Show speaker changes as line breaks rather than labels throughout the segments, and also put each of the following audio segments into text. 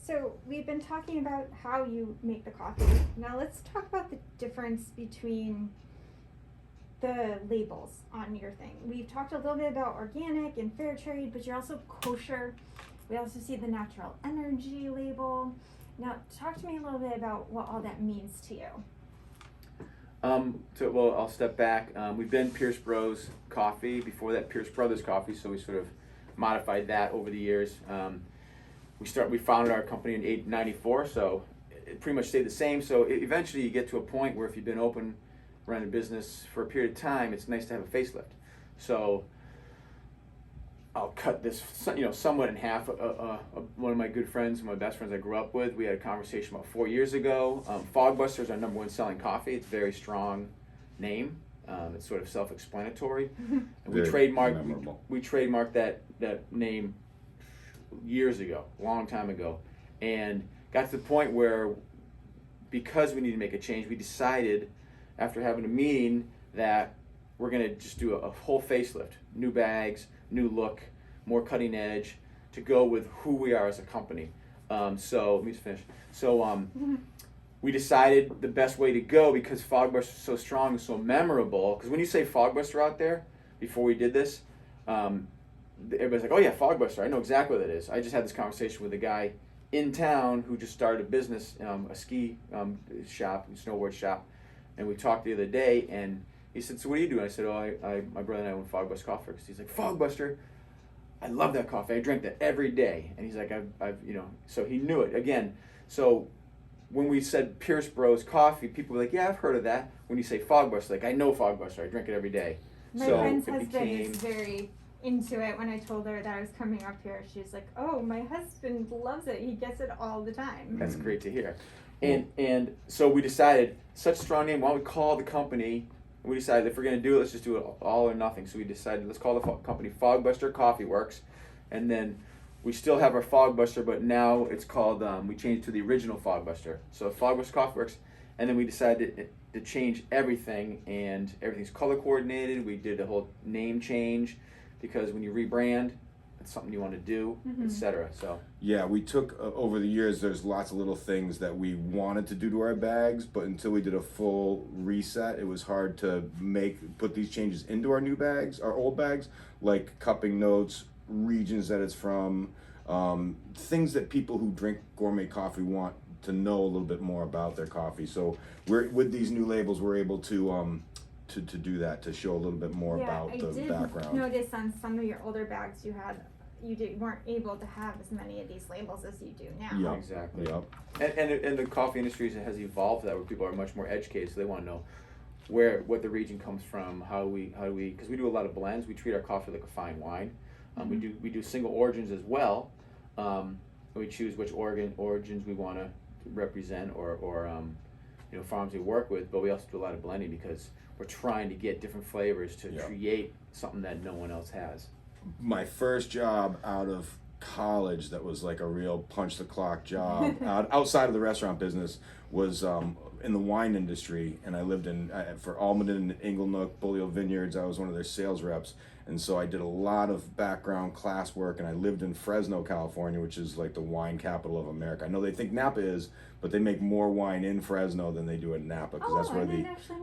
So we've been talking about how you make the coffee. Now let's talk about the difference between the labels on your thing. We've talked a little bit about organic and fair trade, but you're also kosher. We also see the natural energy label. Now talk to me a little bit about what all that means to you.
Well, I'll step back. We've been Pierce Bros Coffee, before that Pierce Brothers Coffee, so we sort of modified that over the years. We founded our company in 1994, so it pretty much stayed the same. So eventually you get to a point where if you've been open, running a business for a period of time, it's nice to have a facelift. So I'll cut this, somewhat in half. One of my good friends, my best friends I grew up with, we had a conversation about 4 years ago. Fogbuster is our number one selling coffee. It's a very strong name. It's sort of self-explanatory. And we trademarked that name years ago, a long time ago, and got to the point where, because we needed to make a change, we decided after having a meeting that we're going to just do a whole facelift, new bags, new look, more cutting edge, to go with who we are as a company. So let me just finish. So we decided the best way to go, because Fogbuster is so strong and so memorable. Because when you say Fogbuster out there, before we did this, everybody's like, "Oh yeah, Fogbuster! I know exactly what that is." I just had this conversation with a guy in town who just started a business, a ski shop, snowboard shop, and we talked the other day, and he said, "So what do you do?" And I said, "Oh, my brother and I own Fogbuster Coffee." He's like, "Fogbuster, I love that coffee. I drink that every day." And he's like, so he knew it again. So when we said Pierce Bros Coffee, people were like, "Yeah, I've heard of that." When you say Fogbuster, like, I know Fogbuster. I drink it every day.
My friend's husband is very into it. When I told her that I was coming up here, she was like, "Oh, my husband loves it. He gets it all the time."
That's great to hear. And so we decided, such a strong name, why don't we call the company? We decided if we're going to do it, let's just do it all or nothing. So we decided, let's call the company Fogbuster Coffee Works. And then we still have our Fogbuster, but now it's called, we changed it to the original Fogbuster. So Fogbuster Coffee Works. And then we decided to change everything, and everything's color coordinated. We did a whole name change, because when you rebrand, it's something you want to do, etc. So
yeah, we took over the years, there's lots of little things that we wanted to do to our bags, but until we did a full reset, it was hard to put these changes into our new bags, our old bags, like cupping notes, regions that it's from, things that people who drink gourmet coffee want to know a little bit more about their coffee. So with these new labels, we're able to do that, to show a little bit more about the background.
I did notice on some of your older bags you weren't able to have as many of these labels as you do now.
Yeah,
exactly.
Yep.
And the coffee industry has evolved that, where people are much more educated, so they want to know what the region comes from, how we because we do a lot of blends. We treat our coffee like a fine wine. We do single origins as well. We choose which origins we want to represent, or farms we work with, but we also do a lot of blending, because we're trying to get different flavors to create something that no one else has.
My first job out of college, that was like a real punch the clock job outside of the restaurant business, was in the wine industry, and I lived for Almaden and Inglenook, Beaulieu Vineyards. I was one of their sales reps, and so I did a lot of background class work, and I lived in Fresno, California, which is like the wine capital of America. I know they think Napa is, but they make more wine in Fresno than they do in Napa, because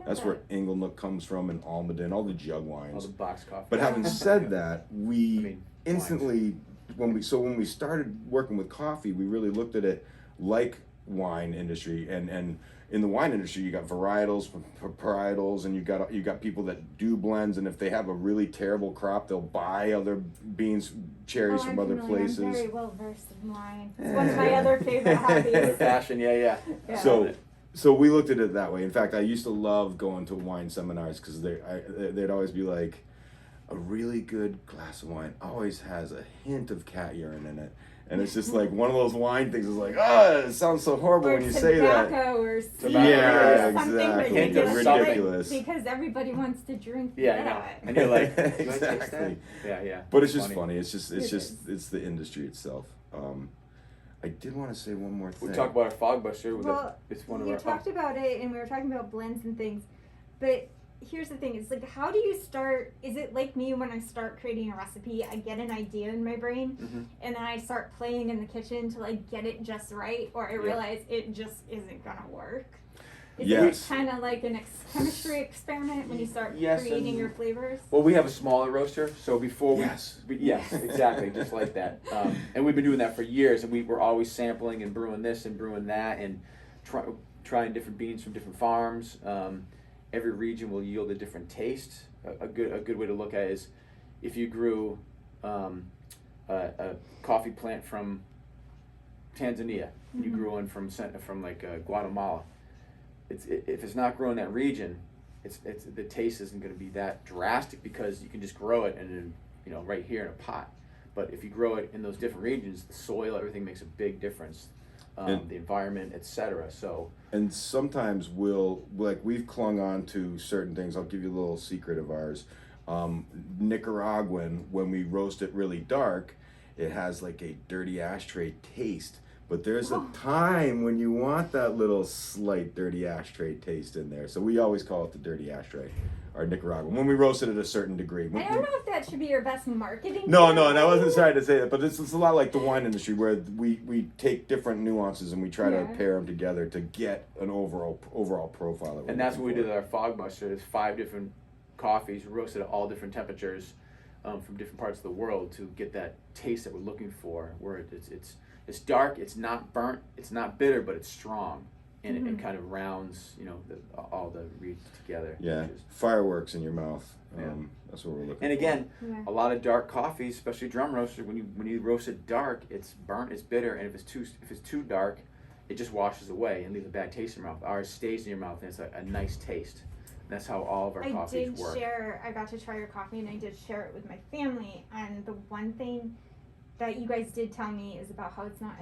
that's where Inglenook comes from, and Almaden, all the jug wines,
all the box coffee.
But having said that, we instantly, when we started working with coffee, we really looked at it like wine industry, and in the wine industry, you got varietals, parietals, and you got people that do blends, and if they have a really terrible crop, they'll buy other beans, cherries from other places.
I'm very well versed in wine. It's one of my other favorite hobbies.
Fashion, yeah.
So we looked at it that way. In fact, I used to love going to wine seminars, because they'd always be like, a really good glass of wine always has a hint of cat urine in it. And it's just like one of those wine things, is like, it sounds so horrible when you say that.
Or
yeah,
exactly.
It's ridiculous.
Because everybody wants to drink
that. I know. And you're like,
exactly.
Yeah.
But it's just funny. It's it's the industry itself. I did want to say one more thing.
We talked about our Fogbuster.
Well,
it's one of
you
our.
talked about it, and we were talking about blends and things, but here's the thing, it's like, how do you start? Is it like me when I start creating a recipe? I get an idea in my brain, and then I start playing in the kitchen to like get it just right, or I realize it just isn't gonna work. Is it kind of like an chemistry experiment when you start creating your flavors?
Well, we have a smaller roaster, so before yes, exactly, just like that. And we've been doing that for years, and we were always sampling and brewing this and brewing that, and trying different beans from different farms. Every region will yield a different taste. A good way to look at it is if you grew a coffee plant from Tanzania, you grew one from like Guatemala. If it's not grown in that region, it's the taste isn't going to be that drastic because you can just grow it and then right here in a pot. But if you grow it in those different regions, the soil, everything makes a big difference. The environment, etc. So,
and sometimes we've clung on to certain things. I'll give you a little secret of ours. Nicaraguan, when we roast it really dark, it has like a dirty ashtray taste. But there's a time when you want that little slight dirty ashtray taste in there. So we always call it the dirty ashtray, our Nicaraguan, when we roast it at a certain degree.
I don't know if that should be your best marketing.
No, and I wasn't trying to say that, but it's a lot like the wine industry where we take different nuances and we try to pair them together to get an overall profile.
And that's what we did with our fog mustard. It's 5 different coffees roasted at all different temperatures from different parts of the world to get that taste that we're looking for, where it's dark, it's not burnt, it's not bitter, but it's strong, and it kind of rounds, all the reeds together.
Yeah, fireworks in your mouth. That's what we're looking for.
And again, a lot of dark coffees, especially drum roasted, when you roast it dark, it's burnt, it's bitter, and if it's too dark, it just washes away and leaves a bad taste in your mouth. Ours stays in your mouth, and it's a nice taste. That's how all of our coffees work.
I got to try your coffee, and I did share it with my family, and the one thing that you guys did tell me is about how it's not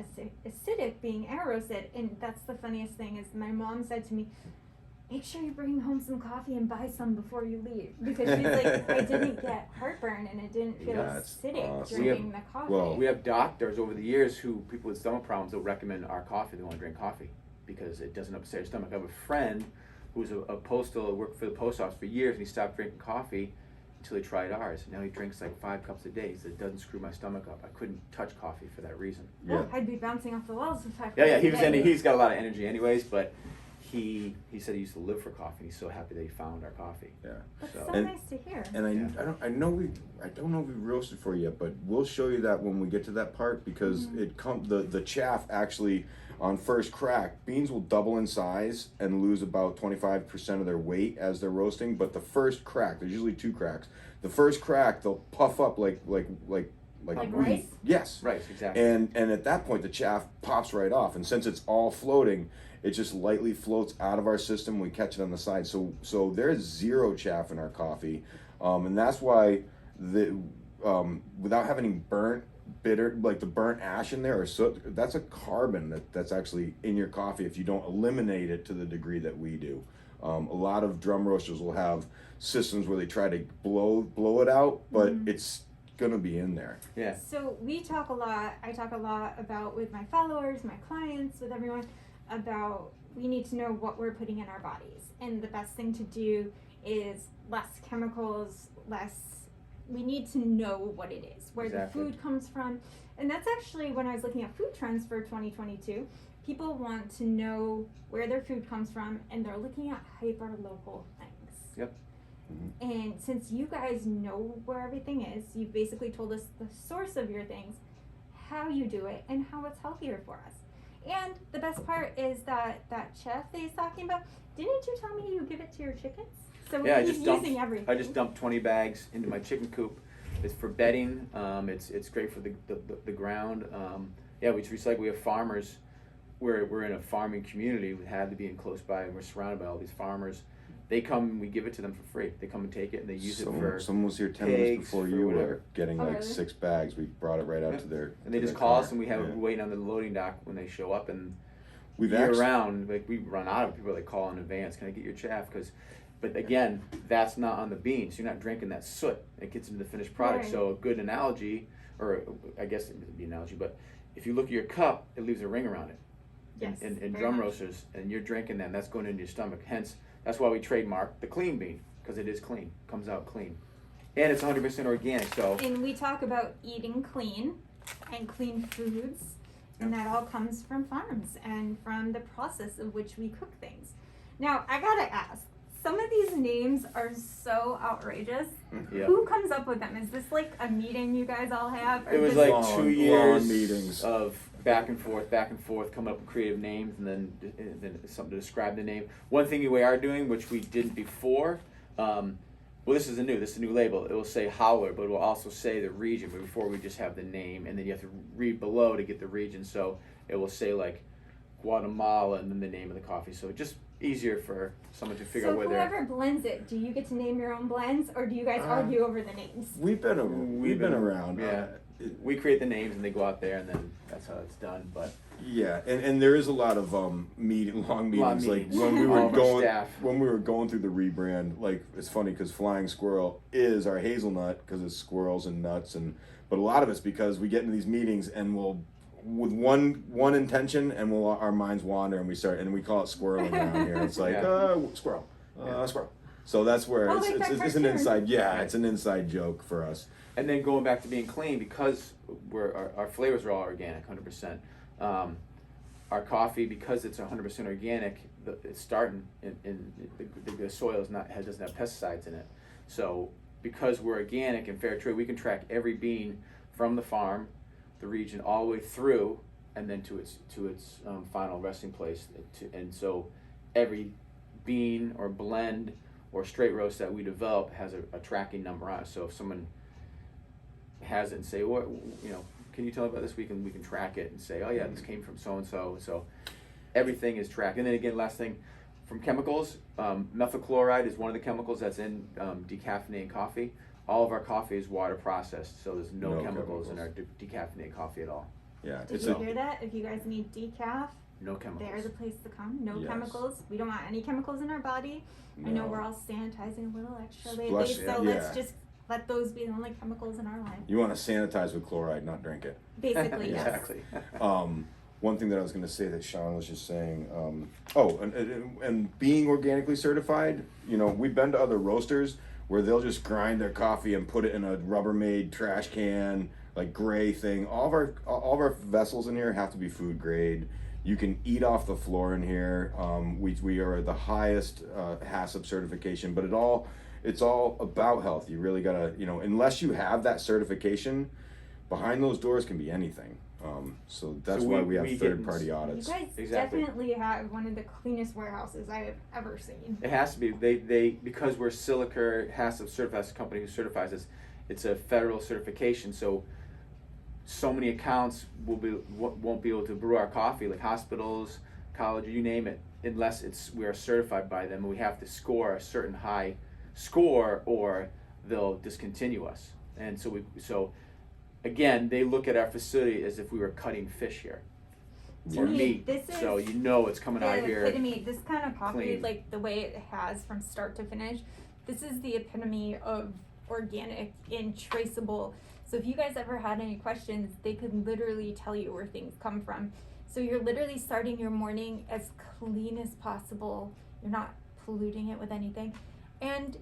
acidic being air roasted, and that's the funniest thing is my mom said to me, make sure you bring home some coffee and buy some before you leave, because she's like, I didn't get heartburn and it didn't feel acidic drinking the coffee.
Well, we have doctors over the years who, people with stomach problems, will recommend our coffee. They want to drink coffee because it doesn't upset your stomach. I have a friend who's a postal, worked for the post office for years, and he stopped drinking coffee until he tried ours. Now he drinks like 5 cups a day, so it doesn't screw my stomach up. I couldn't touch coffee for that reason.
Yeah, I'd be bouncing off the walls if I.
He's got a lot of energy anyways, but he said he used to live for coffee, and he's so happy that he found our coffee.
Yeah,
that's so nice to hear.
And I don't know if we roasted for you yet, but we'll show you that when we get to that part, because the chaff actually, on first crack, beans will double in size and lose about 25% of their weight as they're roasting. But the first crack, there's usually 2 cracks. The first crack, they'll puff up like
rice?
Yes.
Rice, exactly.
And at that point, the chaff pops right off. And since it's all floating, it just lightly floats out of our system. We catch it on the side. So there is 0 chaff in our coffee. And that's why without having any burnt, bitter, like the burnt ash in there or soot, that's a carbon that's actually in your coffee if you don't eliminate it to the degree that we do. A lot of drum roasters will have systems where they try to blow it out, but it's gonna be in there.
Yeah.
So I talk a lot about, with my followers, my clients, with everyone, about we need to know what we're putting in our bodies, and the best thing to do is less chemicals, we need to know what it is, where the food comes from. And that's actually, when I was looking at food trends for 2022, people want to know where their food comes from, and they're looking at hyper-local things.
Yep.
And since you guys know where everything is, you've basically told us the source of your things, how you do it, and how it's healthier for us. And the best part is that chef that he's talking about, didn't you tell me you give it to your chickens? So he's using everything.
I just dumped 20 bags into my chicken coop. It's for bedding. It's great for the ground. We recycle. We have farmers. We're in a farming community. We had to be in close by, and we're surrounded by all these farmers. They come, we give it to them for free. They come and take it, and they use it for.
Someone was here 10 minutes before you were getting like 6 bags. We brought it right out to their.
And they just call us, and we're waiting on the loading dock when they show up, and year round, like we run out of it. People call in advance. Can I get your chaff? But again, that's not on the beans. You're not drinking that soot. It gets into the finished product. Right. So a good analogy, or I guess it would be an analogy, but if you look at your cup, it leaves a ring around it.
Yes.
In drum roasters, and you're drinking that, and that's going into your stomach. Hence, that's why we trademark the clean bean. because it is clean, comes out clean, and it's 100% organic. So
And we talk about eating clean and clean foods, and that all comes from farms and from the process of which we cook things. Now, I gotta ask, some of these names are so outrageous.
yeah.
Who comes up with them? Is this like a meeting you guys all have? Or
It was
does-
like
Long,
2
long
years
meetings.
of back and forth, coming up with creative names, and then something to describe the name. One thing we are doing, which we didn't before, well, this is a new label. It will say Howler, but it will also say the region. But before we just have the name, and then you have to read below to get the region. So it will say like Guatemala, and then the name of the coffee. So just easier for someone to figure out
So
where they're.
whoever blends it, do you get to name your own blends, or do you guys argue over the names?
We've been around.
Yeah. We create the names, and they go out there, and then that's how it's done. But
Yeah, and there is a lot of long meetings.
meetings.
Like when we
All
were
of our
going
staff.
through the rebrand. Like it's funny because Flying Squirrel is our hazelnut because it's squirrels and nuts, but a lot of it's because we get into these meetings and we'll with one intention and our minds wander and we call it squirreling around here. It's like squirrel, squirrel. So that's where
Oh,
it's
like that
an
cartoon.
inside it's an inside joke for us.
And then going back to being clean, because our flavors are all organic, 100%. Our coffee, because it's 100% organic, it's starting in the soil doesn't have pesticides in it. So because we're organic and fair trade, we can track every bean from the farm, the region, all the way through, and then to its final resting place. And so every bean or blend or straight roast that we develop has a tracking number on it. So if someone has it and say, what, can you tell me about this? We can track it and say, oh yeah, this came from so and so. So everything is tracked. And then again, last thing, from chemicals, methyl chloride is one of the chemicals that's in decaffeinated coffee. All of our coffee is water processed, so there's no chemicals in our decaffeinated coffee at all.
Yeah,
Did you hear that? If you guys need decaf,
No chemicals.
there's a place to come. No
Yes.
chemicals. We don't want any chemicals in our body. I know
No.
we're all sanitizing a little extra
Splash-
lately, so
yeah.
let's just let those be the only chemicals in our life.
You want to sanitize with chloride, not drink it.
Basically, yes.
Exactly.
One thing that I was going to say that Sean was just saying, and being organically certified, we've been to other roasters where they'll just grind their coffee and put it in a Rubbermaid trash can, like gray thing. All of our vessels in here have to be food grade. You can eat off the floor in here. We are the highest HACCP certification, but it's all about health. You really gotta, unless you have that certification, behind those doors can be anything. So that's why we have third-party audits.
You guys
Exactly.
definitely have one of the cleanest warehouses I have ever seen.
It has to be. They because we're Silica HACCP certified, the company who certifies us. It's a federal certification, so many accounts won't be able to brew our coffee, like hospitals, college, you name it, unless we are certified by them, and we have to score a certain high score, or they'll discontinue us. And so again, they look at our facility as if we were cutting fish here.
To
Or
me,
meat.
this is
So it's coming out of
the
here.
epitome. This kind of coffee,
clean.
like the way it has from start to finish, this is the epitome of organic and traceable. So if you guys ever had any questions, they could literally tell you where things come from. So you're literally starting your morning as clean as possible. You're not polluting it with anything. And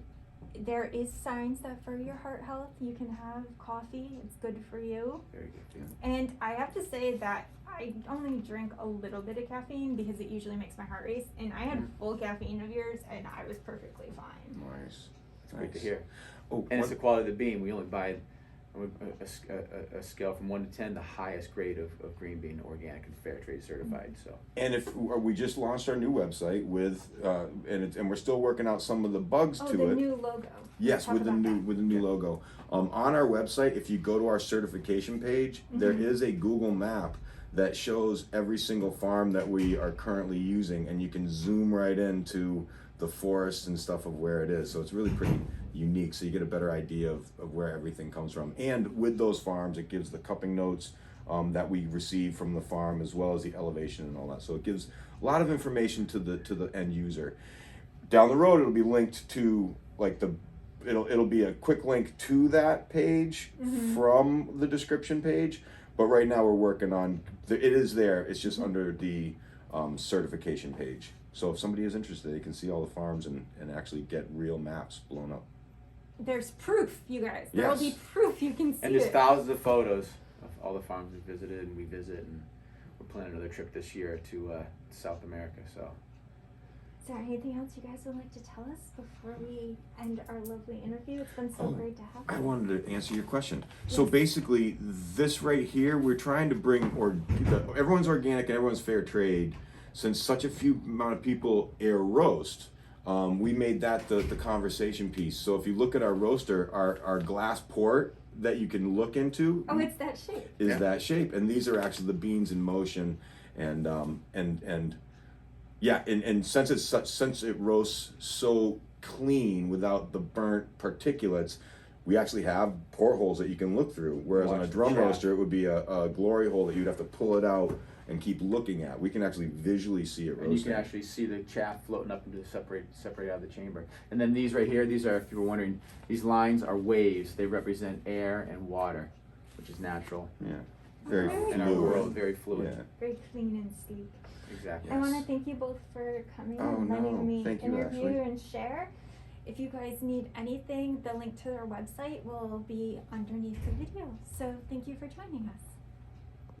there is science that for your heart health, you can have coffee. It's good for you.
Very good. Yeah.
And I have to say that I only drink a little bit of caffeine because it usually makes my heart race. And I had full caffeine of yours, and I was perfectly fine.
Nice.
It's great to hear.
Oh,
And it's the quality of the bean. We only buy a scale from 1 to 10, the highest grade of green bean, organic and fair trade certified. So.
and we just launched our new website with, and we're still working out some of the bugs
Oh,
to
the
it.
new logo.
Yes,
Talk
with the
about
new
that.
logo. On our website, if you go to our certification page, there is a Google map that shows every single farm that we are currently using, and you can zoom right into the forest and stuff of where it is. So it's really pretty unique. So you get a better idea of where everything comes from. And with those farms, it gives the cupping notes that we receive from the farm, as well as the elevation and all that. So it gives a lot of information to the end user. Down the road, it'll be linked to it'll be a quick link to that page from the description page. But right now we're working on it is there. It's just under the certification page. So if somebody is interested, they can see all the farms and actually get real maps blown up.
There's proof, you guys. There will be
Yes.
proof. You can see
And there's
it.
thousands of photos of all the farms we visited and we visit, and we're planning another trip this year to South America. So
Is there anything else you guys would like to tell us before we end our lovely interview? It's been so
Oh,
great to have
I
you.
wanted to answer your question. So
Yes.
basically, this right here, we're trying to bring, everyone's organic and everyone's fair trade. Since such a few amount of people air roast, we made that the conversation piece. So if you look at our roaster, our glass port that you can look into
Oh, it's that shape.
is
Yeah.
that shape, and these are actually the beans in motion, and yeah, and since it roasts so clean without the burnt particulates, we actually have portholes that you can look through. Whereas on a
Watch the
drum
chaff.
roaster, it would be a glory hole that you'd have to pull it out and keep looking at. We can actually visually see it
and you
roasting.
can actually see the chaff floating up into separate out of the chamber. And then these right here, these are, if you were wondering, these lines are waves. They represent air and water, which is natural.
Yeah, very
Very
In our
fluid.
world, very fluid.
Yeah.
Very clean and sleek.
Exactly.
I want to
Yes.
thank you both for coming
Oh,
and letting
no.
me
Thank you,
interview
Ashley.
and share. If you guys need anything, the link to their website will be underneath the video. So thank you for joining us.